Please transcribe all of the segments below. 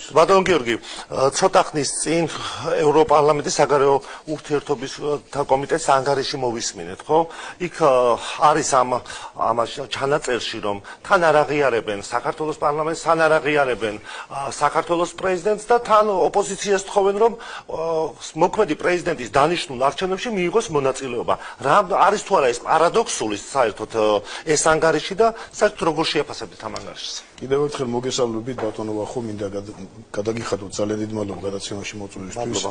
საქართველოს. ბატონ გიორგი, ცოტა ხნის წინ ევროპარლამენტის საგარეო ურთიერთობათა კომიტეტის ანგარიში მოვისმინეთ, ხო? იქ არის ამ ჩანაწერში, რომ თან არ აღიარებენ საქართველოს პარლამენტს, თან არ აღიარებენ საქართველოს პრეზიდენტს და თან ოპოზიციას თხოვენ, რომ მოქმედი პრეზიდენტის დანიშნულ არჩევნებში მიიღოს მონაწილეობა. რა არის თუ არა ეს პარადოქსული საერთოდ ეს ანგარიში და საერთოდ როგორ შეაფასებთ ამ ანგარიშს? კიდევ ერთხელ მოგესალმებით ბატონო ვახო, მინდა გადაგიხადოთ ძალიან დიდ მადლობა გადაცემაში მოწვევისთვის.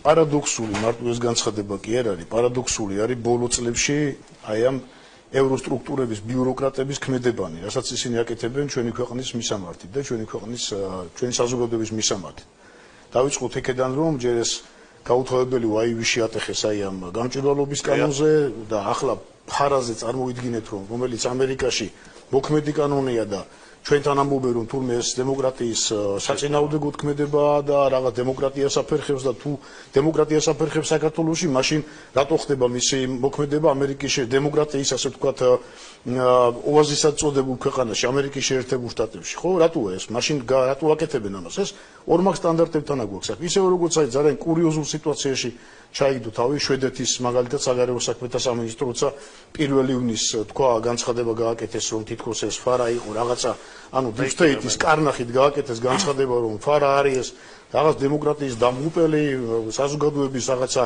პარადოქსული მარტო ეს განცხადება კი არ არის, პარადოქსული არის ბოლო წლებში აი ამ ევროსტრუქტურების ბიუროკრატების ქმედებანი, რასაც ისინი აკეთებენ ჩვენი ქვეყნის მისამართით და ჩვენი საზოგადოების მისამართით. დავიწყოთ იქედან, რომ ჯერ ეს გაუთავებელი ვაივიში ატეხეს აი ამ გამჭვირვალობის კანონზე და ახლა ფარაზე წარმოვიდგინეთ, რომელიც ამერიკაში მოქმედი კანონია და ჩვენთან ამბობენ, რომ თურმე ეს დემოკრატიის საწინააღმდეგო ქმედებაა და რაღაც დემოკრატიას აფერხებს და თუ დემოკრატიას აფერხებს საქართველოში, მაშინ რატო ხდება მისი მოქმედება ამერიკის დემოკრატიის, ასე ვთქვათ, ოაზისად წოდებულ ქვეყანაში, ამერიკის შეერთებულ შტატებში, ხო? რატოა ეს? მაშინ რატო აკეთებენ ამას? ეს ორმაგ სტანდარტებთან აგვაქვს აქ. ისევე როგორც აი ძალიან კურიოზულ სიტუაციაში ჩაიგდო თავი შვედეთის მაგალითად საგარეო საქმეთა სამინისტრო, როცა 1 ივნის თქვა განცხადება გააკეთეს, რომ თითქოს ეს ფარა იყო რაღაცა, ანუ deep state-ის კარნახით გააკეთეს განცხადება, რომ ფარა არის ეს რაღაც დემოკრატიის დამღუპელი, საზოგადოების რაღაცა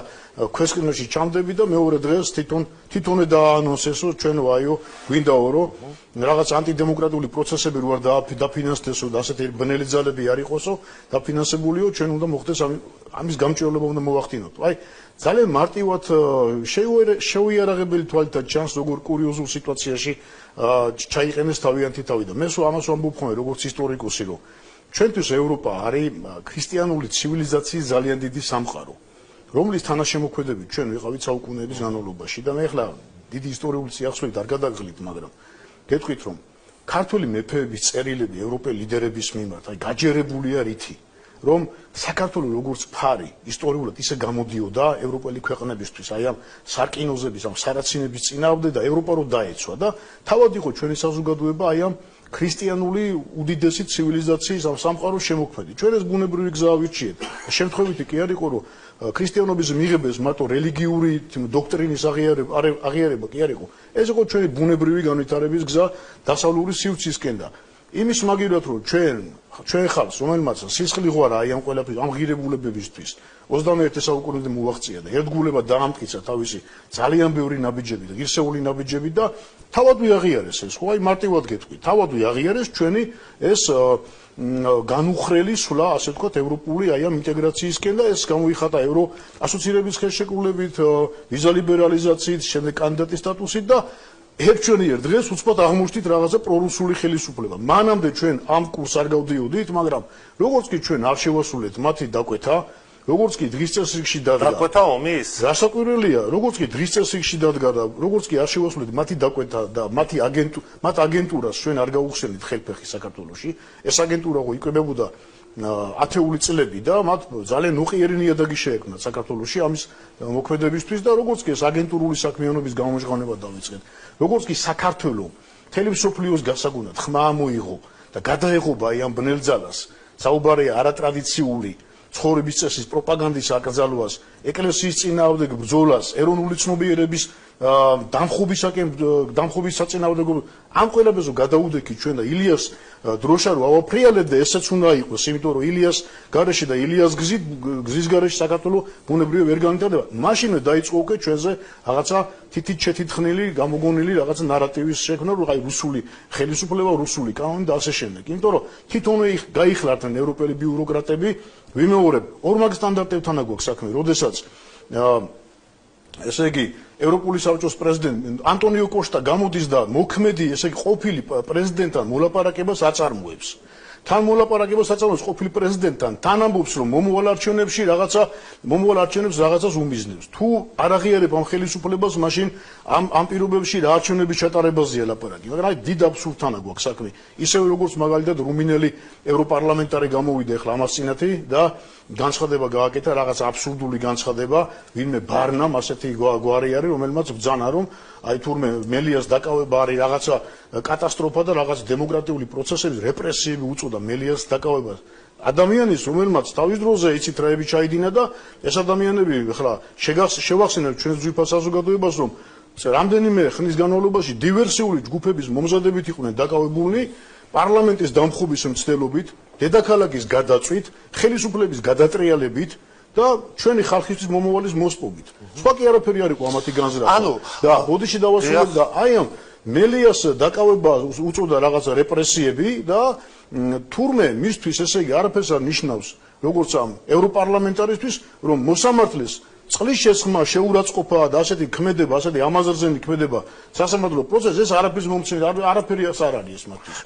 ქვესკნელში ჩამდები და მეორე დღეს თვითონე დააანონსესო ჩვენ ვაიო, გვინდაო რომ რაღაც ანტიდემოკრატიული პროცესები რო არ დაფინანსდესო და ასეთი ბნელი ძალები არ იყოსო, დაფინანსებულიო, ჩვენ უნდა მოხდეს ამის გამჭვირვალება უნდა მოვახდინოთ. აი ძალიან მარტივად შეუიარაღებელი თვალითაც ჩანს, როგორ კურიოზულ სიტუაციაში ჩაიყენეს თავიანთი თავი და მე სულ ამას ვამბობ ხოლმე როგორც ისტორიკოსი, რომ ჩვენთვის ევროპა არის ქრისტიანული ცივილიზაციის ძალიან დიდი სამყარო, რომლის თანაშემოქმედებით ჩვენ ვიყავით საუკუნეების განმავლობაში და მე ახლა დიდი ისტორიული წიაღისეულით არ გადაგღლით, მაგრამ გეტყვით, რომ ქართული მეფეების წერილები ევროპელ ლიდერების მიმართ აი გაჯერებულია რითი, რომ საქართველოს როგორც ფარი ისტორიულად ისე გამოდიოდა ევროპელი ქვეყნებისთვის აი ამ სარკინოზების, ამ სარაცინების წინააღმდეგ და ევროპა რო დაეცვა და თავად იყო ჩვენი საზოგადოება აი ამ ქრისტიანული უდიდესი ცივილიზაციის ამ სამყაროს შემოქმედი. ჩვენ ეს ბუნებრივი გზა ავირჩიეთ. შემთხვევითი კი არ იყო, რომ ქრისტიანობის მიღებეს მარტო რელიგიური დოქტრინის აღიარება კი არ იყო. ეს იყო ჩვენი ბუნებრივი განვითარების გზა დასავლური სივრცისკენ და იმის მაგივრად, რომ ჩვენ ხალხს, რომელმაც სისხლი ღვარა აი ამ ყველაფრის ამ ღირებულებებისთვის 21 საუკუნემდე მოაღწია და ერთგულება დაამტკიცა თავისი ძალიან ბევრი ნაბიჯები და ღირსეული ნაბიჯები და თავად ვიაღიარეს ეს, ხო, აი მარტივად გეტყვი, თავად ვიაღიარეს ჩვენი ეს განუხრელი სვლა, ასე ვთქვათ, ევროპული აი ამ ინტეგრაციისკენ და ეს გამოიხატა ევრო ასოცირების ხელშეკრულებით, ვიზა ლიბერალიზაციით, შემდეგ კანდიდატის სტატუსით და ერთჩვენიერ დღეს უცბად აღმოჩნდით რაღაცა პრორუსული ხელისუფლება. მანამდე ჩვენ ამ კურსს არ გავდიოდით, მაგრამ როგორც კი ჩვენ არ შევასრულეთ მათი დაკვეთა, როგორც კი დღის წესრიგში დადგა. დაკვეთა ომის? გასაკვირველია, როგორც კი დღის წესრიგში დადგა და როგორც კი არ შევასრულეთ მათი დაკვეთა და მათ აგენტურას ჩვენ არ გაუხსენით ხელფეხი საქართველოში. ეს აგენტურა იკვებებოდა ათეული წლები და მათ ძალიან უყიერი ნიადაგი შეექმნათ საქართველოში ამის მოქმედებისთვის და როგორც კი ეს აგენტურული საქმიანობის გამოჟღავნება დავიწყეთ, როგორც კი საქართველოს მთელი მსოფლიოს გასაგუნად ხმა ამოიღო და გადაეღობა აი ამ ბნელ ძალას, საუბარია არატრადიციული ცხოვრების წესის პროპაგანდის აკრძალვას, ეკლესიის წინააღმდეგ ბრძოლას, ეროვნული ცნობიერების დამხობის საწინააღმდეგო ამ ყველაფერზე გადაუდექით ჩვენ და ილიას დროშა რო ავაფრიალებ და ესეც უნდა იყოს, იმიტომ რომ ილიას გარეშე და ილიას გზის გარეშე საქართველოს ბუნებრივად ვერ განვითარდება. მაშინვე დაიწყო უკვე ჩვენზე რაღაცა თითით შეთითხნილი, გამოგონილი რაღაცა ნარატივის შექმნა, რომ აი რუსული ხელისუფლება, რუსული კანონი და ასე შემდეგ. იმიტომ რომ თვითონვე გაიხლარდნენ ევროპელი ბიუროკრატები, ვიმეორებ, ორმაგ სტანდარტებთან აგვაქვს საქმე, როდესაც ესე იგი ევროპული საბჭოს პრეზიდენტი ანტონიო კოშტა გამოდის და მოქმედი, ესე იგი ყოფილი პრეზიდენტთან მოლაპარაკებას აწარმოებს. თან მოლაპარაკებას აწარმოებს ყოფილი პრეზიდენტთან, თან ამბობს, რომ მომავალ არჩევნებს რაღაცას უმიზნებს. თუ არ აღიარებ ამ ხელისუფლებას, მაშინ ამ პირობებში რა არჩევნების ჩატარებაზეა ლაპარაკი. მაგრამ აი დიდ აბსურდთან აგვაქვს საქმე. ისევე როგორც მაგალითად რუმინელი ევროპარლამენტარი გამოვიდა ახლა ამას წინათი და განცხადება გააკეთა, რაღაც აბსურდული განცხადება, ვინმე ბარნამ ასეთი გვარი არის, რომელმაც ბრძანა, რომ აი თურმე მელიას დაკავება არის რაღაცა კატასტროფა და რაღაც დემოკრატიული პროცესების რეპრესიები უწოდა მელიას დაკავებას. ადამიანის, რომელმაც თავის დროზე იცით რაები ჩაიდინა და ეს ადამიანები ახლა შევახსენებთ ჩვენს ძვირფას საზოგადოებას, რომ რამდენიმე ხნის განმავლობაში დივერსიული ჯგუფების მომზადებით იყვნენ დაკავებულნი პარლამენტის დამხობის მცდელობით, დედაქალაქის გადაწვით, ხელისუფლების გადატრიალებით და ჩვენი ხალხისთვის მომავალის მოსპობით. სხვა კი არაფერი არ იყო ამათი განზრახვა. და ოდიში დავასრულებ და აი ამ მელიას დაკავება უწევდა რაღაცა რეპრესიები და თურმე მისთვის ესე იგი არაფერს არ ნიშნავს როგორც ამ ევროპარლამენტარისთვის რომ მოსამართლეს წყლის შესხმა შეურაცხყოფა და ასეთი ქმედება, ასეთი ამაზრზენი ქმედება სასამართლო პროცესს ეს არაფრის მომცემი არაფერი არ არის ეს მათთვის.